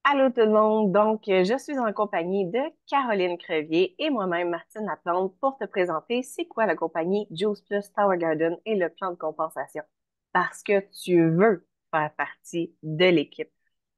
Allô tout le monde, je suis en compagnie de Caroline Crevier et moi-même Martine Laplante pour te présenter c'est quoi la compagnie Juice Plus Tower Garden et le plan de compensation parce que tu veux faire partie de l'équipe.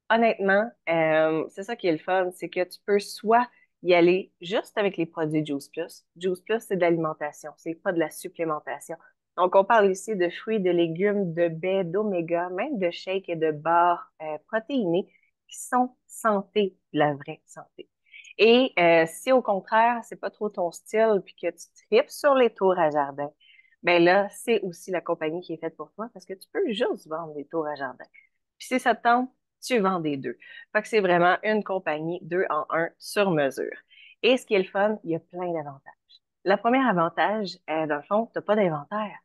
Honnêtement, c'est ça qui est le fun, c'est que tu peux soit y aller juste avec les produits Juice Plus. Juice Plus, c'est de l'alimentation, c'est pas de la supplémentation. Donc, on parle ici de fruits, de légumes, de baies, d'oméga, même de shakes et de barres protéinés qui sont santé, de la vraie santé. Et si au contraire, c'est pas trop ton style puis que tu tripes sur les tours à jardin, ben là, c'est aussi la compagnie qui est faite pour toi parce que tu peux juste vendre des tours à jardin. Puis si ça te tente, tu vends des deux. Fait que c'est vraiment une compagnie deux en un sur mesure. Et ce qui est le fun, il y a plein d'avantages. Le premier avantage, dans le fond, tu n'as pas d'inventaire.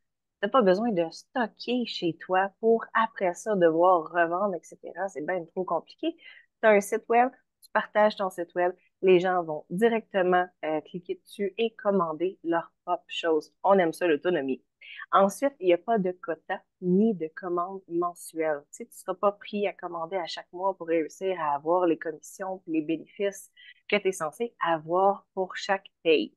Tu n'as pas besoin de stocker chez toi pour après ça devoir revendre, etc. C'est bien trop compliqué. Tu as un site web, tu partages ton site web, les gens vont directement cliquer dessus et commander leurs propres choses. On aime ça, l'autonomie. Ensuite, il n'y a pas de quota ni de commande mensuelle. Tu sais, tu ne seras pas pris à commander à chaque mois pour réussir à avoir les commissions et les bénéfices que tu es censé avoir pour chaque paye.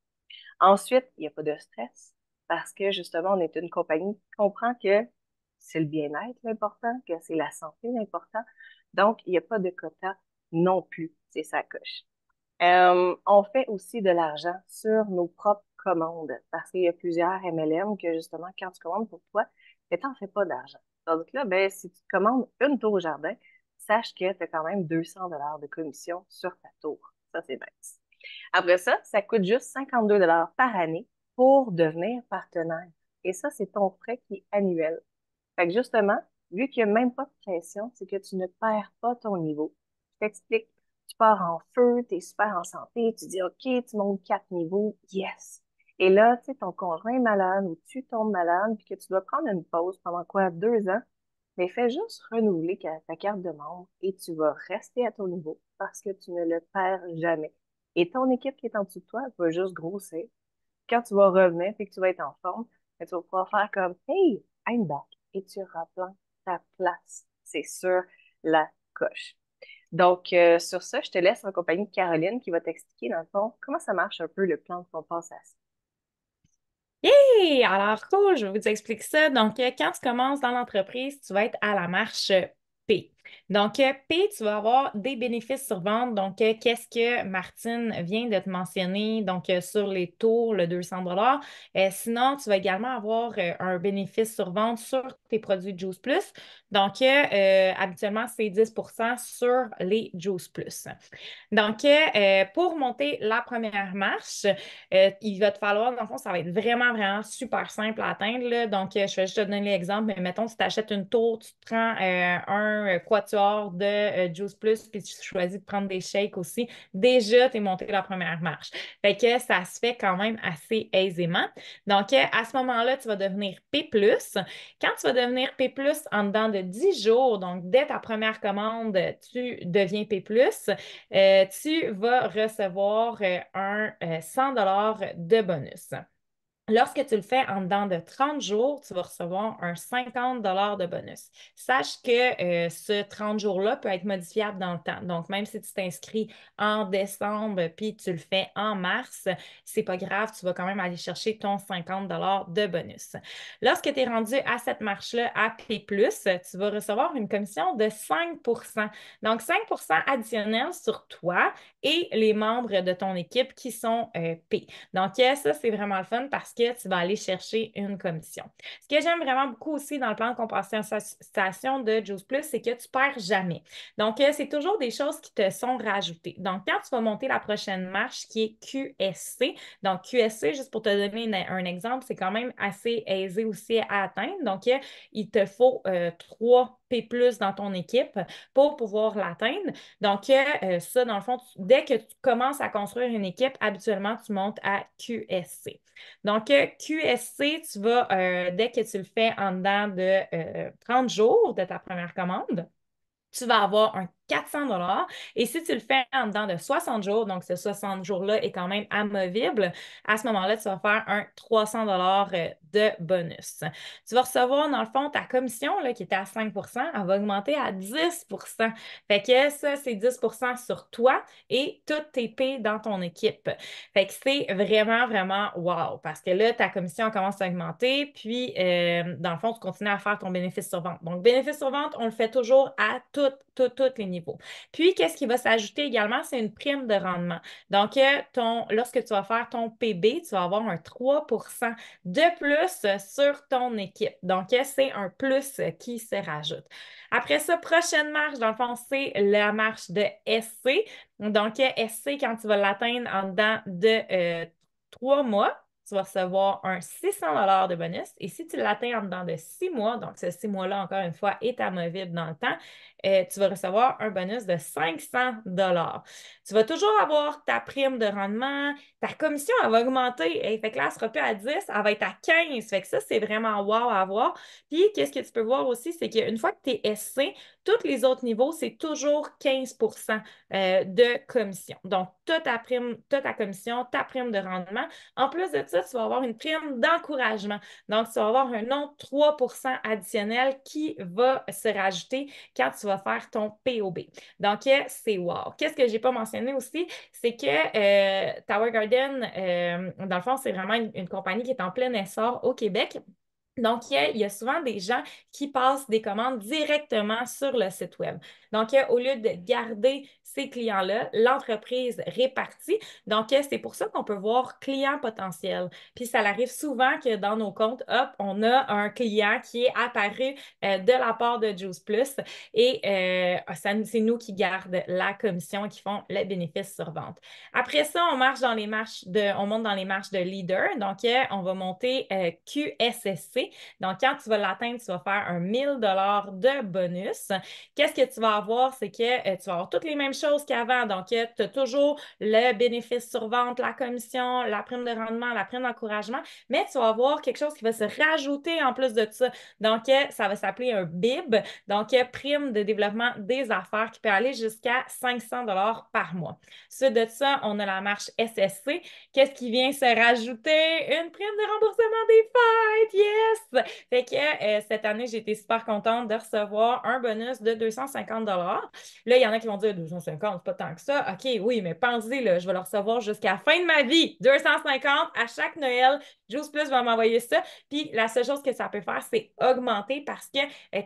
Ensuite, il n'y a pas de stress parce que justement, on est une compagnie qui comprend que c'est le bien-être l'important, que c'est la santé l'important. Donc, il n'y a pas de quota non plus. C'est ça coche. On fait aussi de l'argent sur nos propres commandes parce qu'il y a plusieurs MLM que justement, quand tu commandes pour toi, tu n'en fais pas d'argent. Donc là, ben, si tu te commandes une tour au jardin, sache que tu as quand même 200 $ de commission sur ta tour. Ça, c'est nice. Après ça, ça coûte juste 52 $ par année pour devenir partenaire. Et ça, c'est ton frais qui est annuel. Fait que justement, vu qu'il n'y a même pas de pression, c'est que tu ne perds pas ton niveau. Je t'explique, tu pars en feu, tu es super en santé, tu dis OK, tu montes 4 niveaux, yes. Et là, tu sais, ton conjoint est malade ou tu tombes malade, puis que tu dois prendre une pause pendant quoi, 2 ans, mais fais juste renouveler ta carte de membre et tu vas rester à ton niveau parce que tu ne le perds jamais. Et ton équipe qui est en dessous de toi va juste grossir. Quand tu vas revenir et que tu vas être en forme, ben, tu vas pouvoir faire comme Hey, I'm back. Et tu reprends ta place. C'est sur la coche. Donc, sur ça, je te laisse en compagnie de Caroline qui va t'expliquer, dans le fond, comment ça marche un peu le plan de compensation. Hey! Alors, cool, je vais vous expliquer ça. Donc, quand tu commences dans l'entreprise, tu vas être à la marche P. Donc, P, tu vas avoir des bénéfices sur vente. Donc, qu'est-ce que Martine vient de te mentionner? Donc, sur les tours, le 200 $. Sinon, tu vas également avoir un bénéfice sur vente sur tes produits Juice Plus. Donc, habituellement, c'est 10% sur les Juice Plus. Donc, pour monter la première marche, il va te falloir, dans le fond, ça va être vraiment, vraiment super simple à atteindre, là. Donc, je vais juste te donner l'exemple, mais mettons, si tu achètes une tour, tu te prends un quatuor de Juice Plus, puis tu choisis de prendre des shakes aussi. Déjà, tu es monté la première marche. Fait que ça se fait quand même assez aisément. Donc, à ce moment-là, tu vas devenir P+. Quand tu vas devenir P+, en dedans de 10 jours, donc dès ta première commande, tu deviens P+, tu vas recevoir un 100 $ de bonus. Lorsque tu le fais en dedans de 30 jours, tu vas recevoir un 50 $ de bonus. Sache que ce 30 jours-là peut être modifiable dans le temps. Donc, même si tu t'inscris en décembre puis tu le fais en mars, c'est pas grave, tu vas quand même aller chercher ton 50 $ de bonus. Lorsque tu es rendu à cette marche-là à P+, tu vas recevoir une commission de 5%. Donc, 5% additionnel sur toi et les membres de ton équipe qui sont P. Donc, ça, c'est vraiment le fun parce que tu vas aller chercher une commission. Ce que j'aime vraiment beaucoup aussi dans le plan de compensation de Juice Plus, c'est que tu perds jamais. Donc, c'est toujours des choses qui te sont rajoutées. Donc, quand tu vas monter la prochaine marche qui est QSC, donc QSC, juste pour te donner un exemple, c'est quand même assez aisé aussi à atteindre. Donc, il te faut 3 P+ dans ton équipe pour pouvoir l'atteindre. Donc, ça, dans le fond, dès que tu commences à construire une équipe, habituellement, tu montes à QSC. Donc, QSC, tu vas, dès que tu le fais en dedans de 30 jours de ta première commande, tu vas avoir un 400 $. Et si tu le fais en dedans de 60 jours, donc ce 60 jours-là est quand même amovible, à ce moment-là, tu vas faire un 300 de bonus. Tu vas recevoir, dans le fond, ta commission là, qui était à 5 elle va augmenter à 10. Fait que ça, c'est 10 sur toi et toutes tes paies dans ton équipe. Fait que c'est vraiment, vraiment wow parce que là, ta commission commence à augmenter, puis dans le fond, tu continues à faire ton bénéfice sur vente. Donc, bénéfice sur vente, on le fait toujours à tous les niveaux. Puis, qu'est-ce qui va s'ajouter également? C'est une prime de rendement. Donc, lorsque tu vas faire ton PB, tu vas avoir un 3 de plus sur ton équipe. Donc, c'est un plus qui se rajoute. Après ça, prochaine marche, dans le fond, c'est la marche de SC. Donc, SC, quand tu vas l'atteindre en dedans de 3 mois, tu vas recevoir un 600 de bonus. Et si tu l'atteins en dedans de 6 mois, donc ce 6 mois-là, encore une fois, est amovible dans le temps, tu vas recevoir un bonus de 500 $. Tu vas toujours avoir ta prime de rendement, ta commission, elle va augmenter. Fait que là, elle ne sera plus à 10, elle va être à 15. Fait que ça, c'est vraiment wow à voir. Puis, qu'est-ce que tu peux voir aussi, c'est qu'une fois que tu es SC, tous les autres niveaux, c'est toujours 15 de commission. Donc, tu as ta prime, tu as ta commission, ta prime de rendement. En plus de ça, tu vas avoir une prime d'encouragement. Donc, tu vas avoir un autre 3 additionnel qui va se rajouter quand tu vas faire ton POB. Donc, c'est wow. Qu'est-ce que je n'ai pas mentionné aussi? C'est que Tower Garden, dans le fond, c'est vraiment une compagnie qui est en plein essor au Québec. Donc, il y a souvent des gens qui passent des commandes directement sur le site web. Donc, au lieu de garder ces clients-là, l'entreprise répartit. Donc, c'est pour ça qu'on peut voir client potentiel. Puis, ça arrive souvent que dans nos comptes, hop, on a un client qui est apparu de la part de Juice Plus et c'est nous qui gardons la commission et qui font le bénéfice sur vente. Après ça, on monte dans les marches de leader. Donc, on va monter QSSC. Donc, quand tu vas l'atteindre, tu vas faire un 1000 $ de bonus. Qu'est-ce que tu vas avoir? C'est que tu vas avoir toutes les mêmes choses qu'avant. Donc, tu as toujours le bénéfice sur vente, la commission, la prime de rendement, la prime d'encouragement, mais tu vas avoir quelque chose qui va se rajouter en plus de ça. Donc, ça va s'appeler un BIB, donc prime de développement des affaires qui peut aller jusqu'à 500 $ par mois. Suite de ça, on a la marche SSC. Qu'est-ce qui vient se rajouter? Une prime de remboursement des fêtes! Yes! Fait que cette année, j'ai été super contente de recevoir un bonus de 250 $. Là, il y en a qui vont dire 250, c'est pas tant que ça. OK, oui, mais pensez, là, je vais le recevoir jusqu'à la fin de ma vie. 250 à chaque Noël. Juice Plus va m'envoyer ça. Puis la seule chose que ça peut faire, c'est augmenter parce que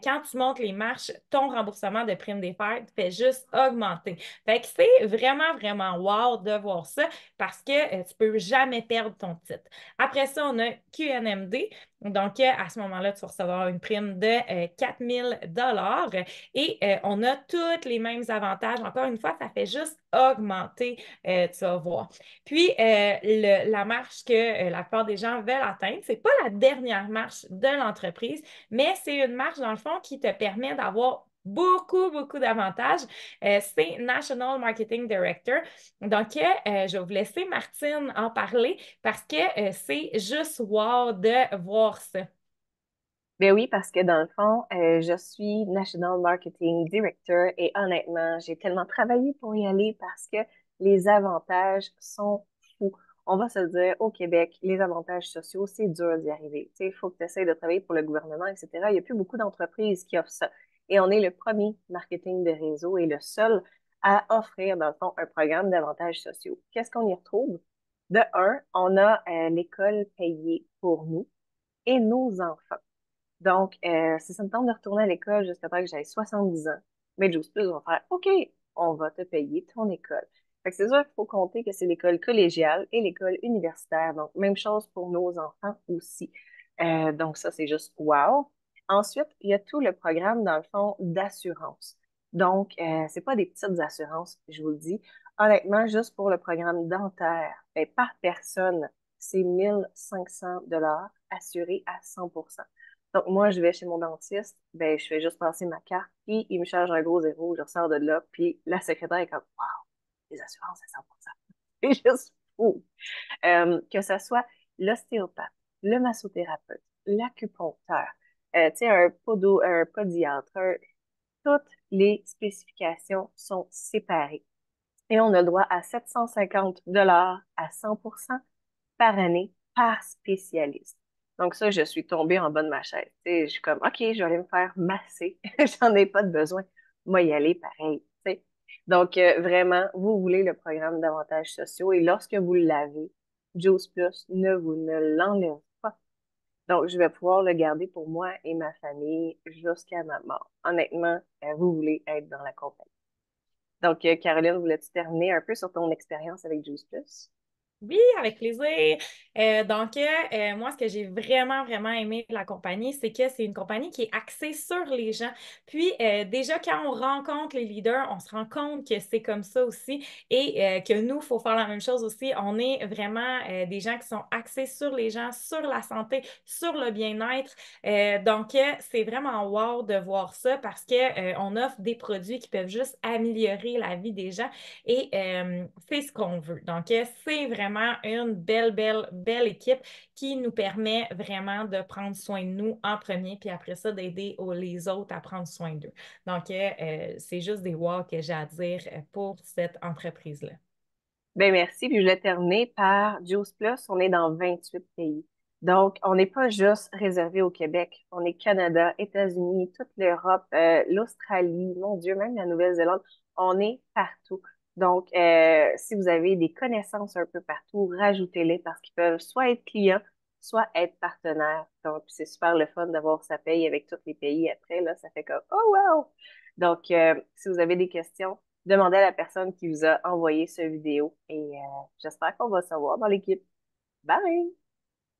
quand tu montes les marches, ton remboursement de prime des fêtes fait juste augmenter. Fait que c'est vraiment, vraiment wow de voir ça parce que tu peux jamais perdre ton titre. Après ça, on a QNMD. Donc, à ce moment-là, tu vas recevoir une prime de 4000 $ et on a tous les mêmes avantages. Encore une fois, ça fait juste augmenter, tu vas voir. Puis, la marche que la plupart des gens veulent atteindre, c'est pas la dernière marche de l'entreprise, mais c'est une marche, dans le fond, qui te permet d'avoir beaucoup, beaucoup d'avantages. C'est National Marketing Director. Donc, je vais vous laisser Martine en parler parce que c'est juste wow de voir ça. Ben oui, parce que dans le fond, je suis National Marketing Director et honnêtement, j'ai tellement travaillé pour y aller parce que les avantages sont fous. On va se le dire, au Québec, les avantages sociaux, c'est dur d'y arriver. Tu sais, il faut que tu essaies de travailler pour le gouvernement, etc. Il n'y a plus beaucoup d'entreprises qui offrent ça. Et on est le premier marketing de réseau et le seul à offrir, dans le fond, un programme d'avantages sociaux. Qu'est-ce qu'on y retrouve? De un, on a l'école payée pour nous et nos enfants. Donc, si ça me tente de retourner à l'école jusqu'à temps que j'aille 70 ans, mais Juice Plus va faire OK, on va te payer ton école. Fait que c'est sûr qu'il faut compter que c'est l'école collégiale et l'école universitaire. Donc, même chose pour nos enfants aussi. Donc, ça, c'est juste wow. Ensuite, il y a tout le programme, dans le fond, d'assurance. Donc, c'est pas des petites assurances, je vous le dis. Honnêtement, juste pour le programme dentaire, ben, par personne, c'est 1500 $ assuré à 100%. Donc, moi, je vais chez mon dentiste, ben, je fais juste passer ma carte, puis il me charge un gros zéro, je ressors de là, puis la secrétaire est comme, wow, les assurances à 100%. C'est juste fou. Que ce soit l'ostéopathe, le massothérapeute, l'acupuncteur, tu sais, un podiatre, tout les spécifications sont séparées. Et on a le droit à 750 $ à 100% par année par spécialiste. Donc ça, je suis tombée en bas de ma chaise. Tu sais, je suis comme, OK, je vais aller me faire masser. J'en ai pas de besoin. Moi, y aller pareil. Tu sais. Donc, vraiment, vous voulez le programme d'avantages sociaux et lorsque vous l'avez, Juice Plus ne vous ne l'enlève pas. Donc, je vais pouvoir le garder pour moi et ma famille jusqu'à ma mort. Honnêtement, vous voulez être dans la compagnie. Donc, Caroline, voulais-tu terminer un peu sur ton expérience avec Juice Plus? Oui, avec plaisir. Moi, ce que j'ai vraiment, vraiment aimé de la compagnie, c'est que c'est une compagnie qui est axée sur les gens. Puis, déjà, quand on rencontre les leaders, on se rend compte que c'est comme ça aussi et que nous, il faut faire la même chose aussi. On est vraiment des gens qui sont axés sur les gens, sur la santé, sur le bien-être. C'est vraiment wow de voir ça parce que on offre des produits qui peuvent juste améliorer la vie des gens et c'est ce qu'on veut. C'est vraiment une belle, belle, belle équipe qui nous permet vraiment de prendre soin de nous en premier, puis après ça, d'aider les autres à prendre soin d'eux. C'est juste des wow que j'ai à dire pour cette entreprise-là. Ben merci. Puis je voulais terminer par Juice Plus. On est dans 28 pays. Donc, on n'est pas juste réservé au Québec. On est Canada, États-Unis, toute l'Europe, l'Australie, mon Dieu, même la Nouvelle-Zélande. On est partout. Donc, si vous avez des connaissances un peu partout, rajoutez-les parce qu'ils peuvent soit être clients, soit être partenaires. Donc, c'est super le fun d'avoir sa paye avec tous les pays après. Là, ça fait comme, oh wow! Donc, si vous avez des questions, demandez à la personne qui vous a envoyé cette vidéo et j'espère qu'on va se voir dans l'équipe. Bye!